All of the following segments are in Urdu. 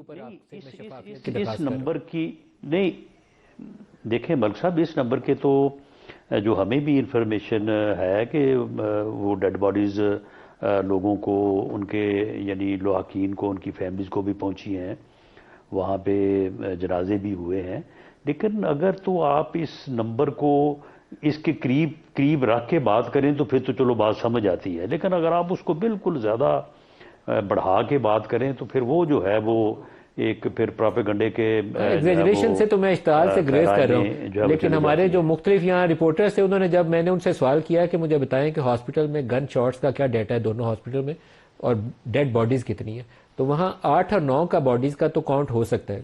اوپر آپ سے میں شفافیت کی اس درخواست کر رہا ہوں. نمبر کی نہیں دیکھیں ملک صاحب، اس نمبر کے تو جو ہمیں بھی انفارمیشن ہے کہ وہ ڈیڈ باڈیز لوگوں کو ان کے یعنی لواحقین کو ان کی فیملیز کو بھی پہنچی ہیں، وہاں پہ جنازے بھی ہوئے ہیں. لیکن اگر تو آپ اس نمبر کو اس کے قریب رکھ کے بات کریں تو پھر تو چلو بات سمجھ آتی ہے، لیکن اگر آپ اس کو بالکل زیادہ بڑھا کے بات کریں تو پھر وہ جو ہے وہ ایک پھر پراپیگنڈے کے جو ہے ایگزیجریشن سے تو میں اشتعال سے گریز کر رہا ہوں، جو ہے وہ لیکن چلی ہمارے جاتی جو ہے. مختلف یہاں رپورٹرز تھے انہوں نے جب میں نے ان سے سوال کیا کہ مجھے بتائیں کہ ہاسپٹل میں گن شاٹس کا کیا ڈیٹا ہے دونوں ہاسپٹل میں اور ڈیڈ باڈیز کتنی ہیں، تو وہاں 8 اور 9 کا باڈیز کا تو کاؤنٹ ہو سکتا ہے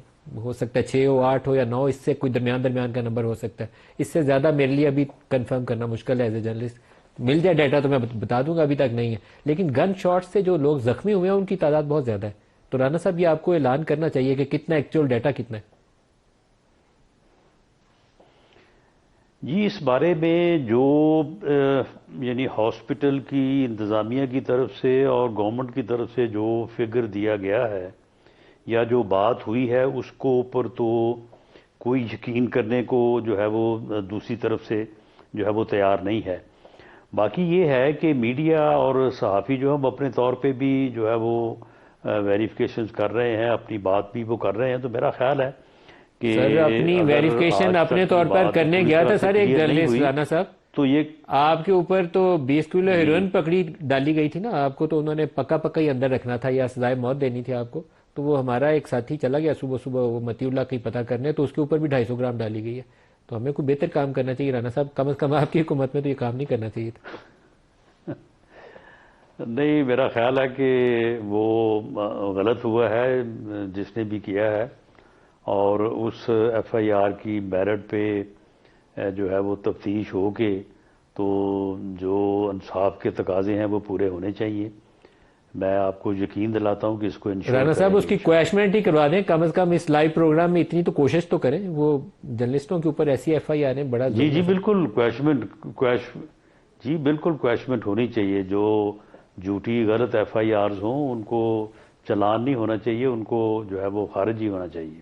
6 ہو 8 ہو یا 9، اس سے کوئی درمیان کا نمبر ہو سکتا ہے. اس سے زیادہ میرے لیے ابھی کنفرم کرنا مشکل ہے ایز اے جرنلسٹ. مل جائے ڈیٹا تو میں بتا دوں گا، ابھی تک نہیں ہے. لیکن گن شاٹ سے جو لوگ زخمی ہوئے ہیں ان کی تعداد بہت زیادہ ہے. تو رانا صاحب یہ آپ کو اعلان کرنا چاہیے کہ کتنا ایکچوئل ڈیٹا کتنا ہے. جی اس بارے میں جو یعنی ہاسپٹل کی انتظامیہ کی طرف سے اور گورنمنٹ کی طرف سے جو فگر دیا گیا ہے یا جو بات ہوئی ہے اس کو اوپر تو کوئی یقین کرنے کو جو ہے وہ دوسری طرف سے جو ہے وہ تیار نہیں ہے. باقی یہ ہے کہ میڈیا اور صحافی جو ہم اپنے طور پہ بھی جو ہے وہ ویریفیکیشنز کر رہے ہیں، اپنی بات بھی وہ کر رہے ہیں. تو میرا خیال ہے کہ سر اپنی اگر ویریفیکیشن آج اپنے تک یہ طور پر بات کرنے پوری گیا طرح تھا سے سر ایک کلیئر نہیں جرنلسٹ ہوئی رانا صاحب. تو یہ آپ کے اوپر تو 20 کلو جی ہیروئن پکڑی ڈالی گئی تھی نا، آپ کو تو انہوں نے پکا ہی اندر رکھنا تھا یا سزائے موت دینی تھی آپ کو. تو وہ ہمارا ایک ساتھی چلا گیا صبح وہ متی اللہ کا ہی پتہ کرنے، تو اس کے اوپر بھی 250 گرام ڈالی گئی ہے. تو ہمیں کوئی بہتر کام کرنا چاہیے رانا صاحب، کم از کم آپ کی حکومت میں تو یہ کام نہیں کرنا چاہیے تھا. نہیں میرا خیال ہے کہ وہ غلط ہوا ہے جس نے بھی کیا ہے، اور اس ایف آئی آر کی میرٹ پہ جو ہے وہ تفتیش ہو کے تو جو انصاف کے تقاضے ہیں وہ پورے ہونے چاہیے. میں آپ کو یقین دلاتا ہوں کہ اس کو انشور رانا کریں صاحب اس گے کی انشاءاللہ. کویشمنٹ ہی کروا دیں کم از کم، اس لائیو پروگرام میں اتنی تو کوشش تو کریں. وہ جرنلسٹوں کے اوپر ایسی ایف آئی آر ہیں، بڑا ظلم جی ہے سر. بالکل جی بالکل کویشمنٹ ہونی چاہیے. جو جھوٹی غلط ایف آئی آرز ہوں ان کو چلان نہیں ہونا چاہیے، ان کو جو ہے وہ خارج ہی ہونا چاہیے.